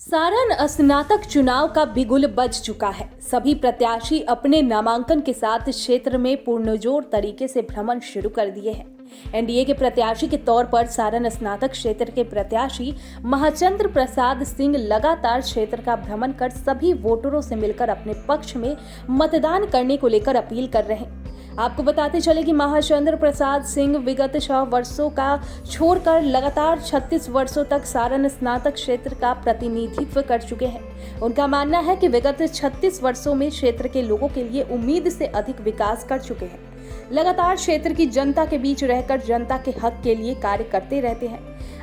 सारण स्नातक चुनाव का बिगुल बज चुका है। सभी प्रत्याशी अपने नामांकन के साथ क्षेत्र में पूर्णजोर तरीके से भ्रमण शुरू कर दिए हैं। एनडीए के प्रत्याशी के तौर पर सारण स्नातक क्षेत्र के प्रत्याशी महाचंद्र प्रसाद सिंह लगातार क्षेत्र का भ्रमण कर सभी वोटरों से मिलकर अपने पक्ष में मतदान करने को लेकर अपील कर रहे हैं। आपको बताते चले कि महाचंद्र प्रसाद सिंह विगत 6 वर्षों का छोड़कर लगातार 36 वर्षों तक सारण स्नातक क्षेत्र का प्रतिनिधित्व कर चुके हैं। उनका मानना है कि विगत 36 वर्षों में क्षेत्र के लोगों के लिए उम्मीद से अधिक विकास कर चुके हैं। लगातार क्षेत्र की जनता के बीच रहकर जनता के हक के लिए कार्य करते रहते हैं।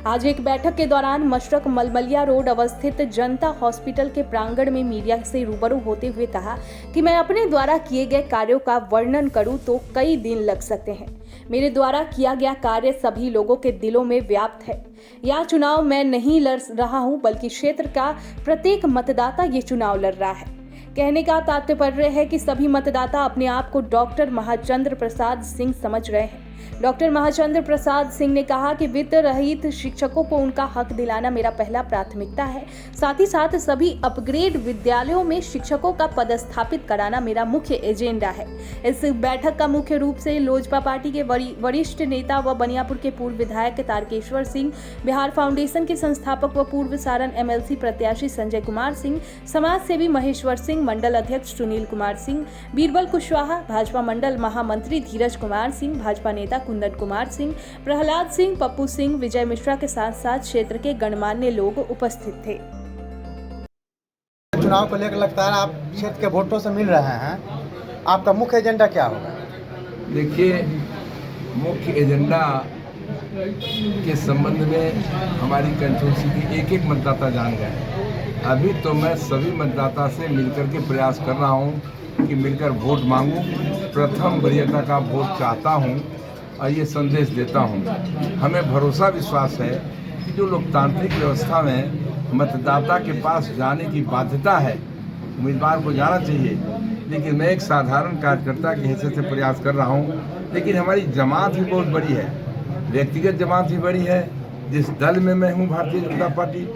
आज एक बैठक के दौरान मशरक मलमलिया रोड अवस्थित जनता हॉस्पिटल के प्रांगण में मीडिया से रूबरू होते हुए कहा कि मैं अपने द्वारा किए गए कार्यों का वर्णन करूं तो कई दिन लग सकते हैं। मेरे द्वारा किया गया कार्य सभी लोगों के दिलों में व्याप्त है। यह चुनाव मैं नहीं लड़ रहा हूं, बल्कि क्षेत्र का प्रत्येक मतदाता ये चुनाव लड़ रहा है। कहने का तात्पर्य है कि सभी मतदाता अपने आप को डॉक्टर महाचंद्र प्रसाद सिंह समझ रहे हैं। डॉक्टर महाचंद्र प्रसाद सिंह ने कहा कि वित्त रहित शिक्षकों को उनका हक दिलाना मेरा पहला प्राथमिकता है। साथ ही साथ सभी अपग्रेड विद्यालयों में शिक्षकों का पदस्थापित कराना मेरा मुख्य एजेंडा है। इस बैठक का मुख्य रूप से लोजपा पार्टी के वरिष्ठ नेता व बनियापुर के पूर्व विधायक तारकेश्वर सिंह, बिहार फाउंडेशन के संस्थापक व पूर्व सारण एमएलसी प्रत्याशी संजय कुमार सिंह, समाज सेवी महेश्वर सिंह, मंडल अध्यक्ष सुनील कुमार सिंह, बीरबल कुशवाहा, भाजपा मंडल महामंत्री धीरज कुमार सिंह, भाजपा नेता कुंदन कुमार सिंह, प्रहलाद सिंह, पप्पू सिंह, विजय मिश्रा के साथ साथ क्षेत्र के गणमान्य लोग उपस्थित थे। चुनाव को लेकर लगता है आप क्षेत्र के वोटों से मिल रहे हैं, आपका मुख्य एजेंडा क्या होगा? देखिए, मुख्य एजेंडा के संबंध में हमारी कंस्टिट्यूंसी की एक एक मतदाता जान गए। अभी तो मैं सभी मतदाता से मिलकर के प्रयास कर रहा हूं कि मिलकर वोट मांगूं। प्रथम वरीयता का वोट चाहता हूं और ये संदेश देता हूं। हमें भरोसा विश्वास है कि जो लोकतांत्रिक व्यवस्था में मतदाता के पास जाने की बाध्यता है, उम्मीदवार को जाना चाहिए, लेकिन मैं एक साधारण कार्यकर्ता की हैसियत से प्रयास कर रहा हूं। लेकिन हमारी जमात भी बहुत बड़ी है, व्यक्तिगत जमात भी बड़ी है। जिस दल में मैं हूं, भारतीय जनता पार्टी,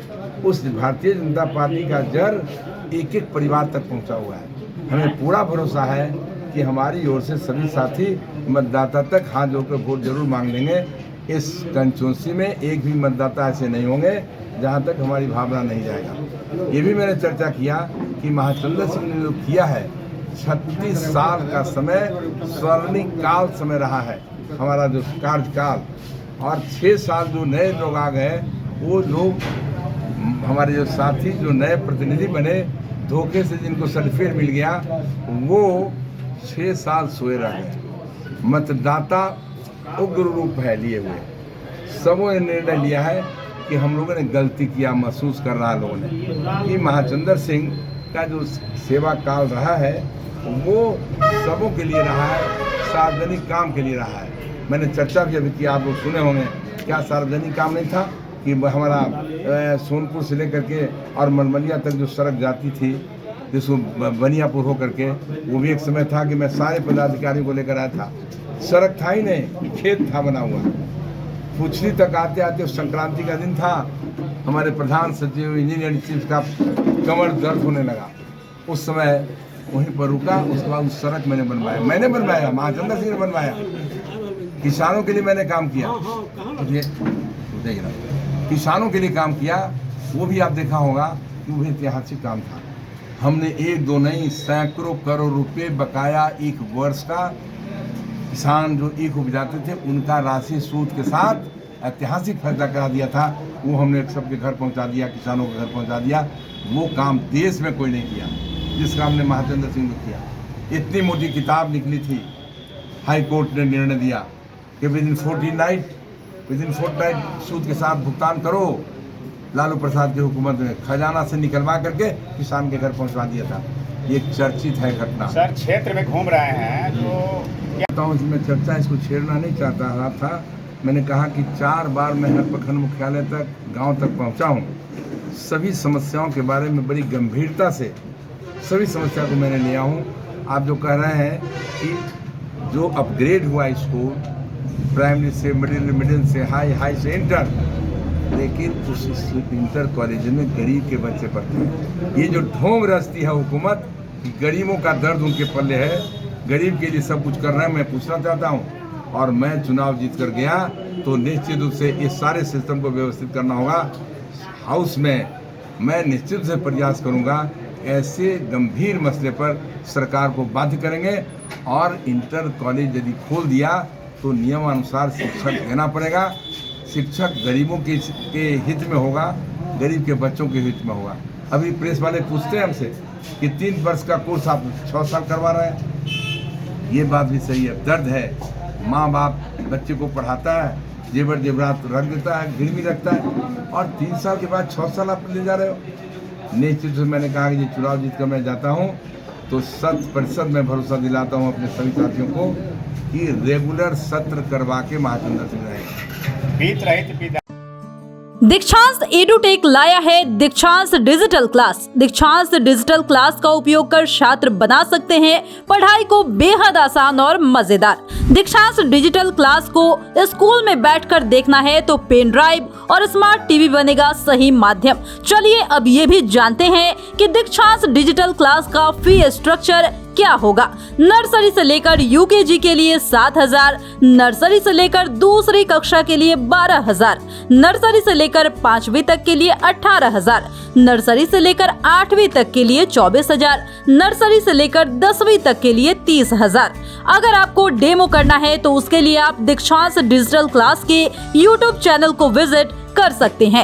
उस भारतीय जनता पार्टी का जड़ एक एक परिवार तक पहुंचा हुआ है। हमें पूरा भरोसा है कि हमारी ओर से सभी साथी मतदाता तक हाथ जोड़कर वोट जरूर मांग लेंगे। इस कंस्टिट्यूंसी में एक भी मतदाता ऐसे नहीं होंगे जहां तक हमारी भावना नहीं जाएगा। ये भी मैंने चर्चा किया कि महाचंद्र सिंह ने जो किया है, 36 साल का समय स्वर्णिम काल समय रहा है हमारा जो कार्यकाल, और 6 साल जो नए लोग आ गए, वो लोग हमारे जो साथी जो नए प्रतिनिधि बने, धोखे से जिनको सर्टिफिकेट मिल गया, वो 6 साल सोए रह गए। मतदाता उग्र रूप है लिए हुए। सबों ने निर्णय लिया है कि हम लोगों ने गलती किया, महसूस कर रहा है लोगों ने कि महाचंद्र सिंह का जो सेवा काल रहा है वो सबों के लिए रहा है, सार्वजनिक काम के लिए रहा है। मैंने चर्चा भी अभी की, आप लोग सुने होंगे, क्या सार्वजनिक काम नहीं था कि हमारा सोनपुर से लेकर के और मलमलिया तक जो सड़क जाती थी, जिसको बनियापुर हो करके, वो भी एक समय था कि मैं सारे पदाधिकारियों को लेकर आया था। सड़क था ही नहीं, खेत था बना हुआ। पुछली तक आते आते संक्रांति का दिन था, हमारे प्रधान सचिव इंजीनियर चीफ का कमर दर्द होने लगा। उस समय वहीं पर रुका। उसके बाद उस सड़क मैंने बनवाया, महाचंद्र सिंह ने बनवाया। किसानों के लिए मैंने काम किया, किसानों के लिए काम किया। वो भी आप देखा होगा कि वो ऐतिहासिक काम था। हमने एक दो नहीं, सैकड़ों करोड़ रुपए बकाया एक वर्ष का किसान जो ईख उपजाते थे, उनका राशि सूद के साथ ऐतिहासिक फैसला करा दिया था। वो हमने सबके घर पहुंचा दिया, किसानों के घर पहुंचा दिया। वो काम देश में कोई नहीं किया जिसका हमने महाचंद्र सिंह ने किया। इतनी मोटी किताब निकली थी, हाई कोर्ट ने निर्णय दिया कि विदिन फोर्टनाइट सूद के साथ भुगतान करो। लालू प्रसाद की हुकूमत ने खजाना से निकलवा करके किसान के घर पहुंचवा दिया था। ये चर्चित है घटना। सर, क्षेत्र में घूम रहे हैं तो इसमें चर्चा इसको छेड़ना नहीं चाहता रहा था। मैंने कहा कि 4 बार मैं हर प्रखंड मुख्यालय तक, गांव तक पहुंचा हूं। सभी समस्याओं के बारे में बड़ी गंभीरता से सभी समस्या को मैंने लिया हूं। आप जो कह रहे हैं कि जो अपग्रेड हुआ स्कूल, प्राइमरी से मिडिल से हाई से इंटर, लेकिन उस इंटर कॉलेज में गरीब के बच्चे पढ़ते हैं। ये जो ढोंग रचती है हुकूमत कि गरीबों का दर्द उनके पल्ले है, गरीब के लिए सब कुछ कर रहे हैं। मैं पूछना चाहता हूँ, और मैं चुनाव जीत कर गया तो निश्चित रूप से इस सारे सिस्टम को व्यवस्थित करना होगा। हाउस में मैं निश्चित से प्रयास करूँगा, ऐसे गंभीर मसले पर सरकार को बाध्य करेंगे, और इंटर कॉलेज यदि खोल दिया तो नियमानुसार शिक्षक देना पड़ेगा। शिक्षक गरीबों के हित में होगा, गरीब के बच्चों के हित में होगा। अभी प्रेस वाले पूछते हैं हमसे कि 3 वर्ष का कोर्स आप 6 साल करवा रहे हैं। ये बात भी सही है, दर्द है। माँ बाप बच्चे को पढ़ाता है, जेवर जेवरात रख देता है, गिरवी रखता है, और 3 साल के बाद 6 साल आप ले जा रहे हो। निश्चित से मैंने कहा कि ये चुनाव जीत कर मैं जाता हूँ तो 100% मैं भरोसा दिलाता हूँ अपने सभी साथियों को कि रेगुलर सत्र करवा के महाचंद्र सिंह रहेंगे। बीत रहित पिता दीक्षांत एडुटेक लाया है दीक्षांत डिजिटल क्लास। दीक्षांत डिजिटल क्लास का उपयोग कर छात्र बना सकते हैं पढ़ाई को बेहद आसान और मजेदार। दीक्षांत डिजिटल क्लास को स्कूल में बैठकर देखना है तो पेन ड्राइव और स्मार्ट टीवी बनेगा सही माध्यम। चलिए अब ये भी जानते हैं कि दीक्षांत डिजिटल क्लास का फी स्ट्रक्चर क्या होगा। नर्सरी से लेकर यूकेजी के लिए 7,000, नर्सरी से लेकर दूसरी कक्षा के लिए 12,000, नर्सरी से लेकर 5वीं तक के लिए 18,000, नर्सरी से लेकर 8वीं तक के लिए 24,000, नर्सरी से लेकर 10वीं तक के लिए 30,000। अगर आपको डेमो करना है तो उसके लिए आप दीक्षांत डिजिटल क्लास के YouTube चैनल को विजिट कर सकते हैं।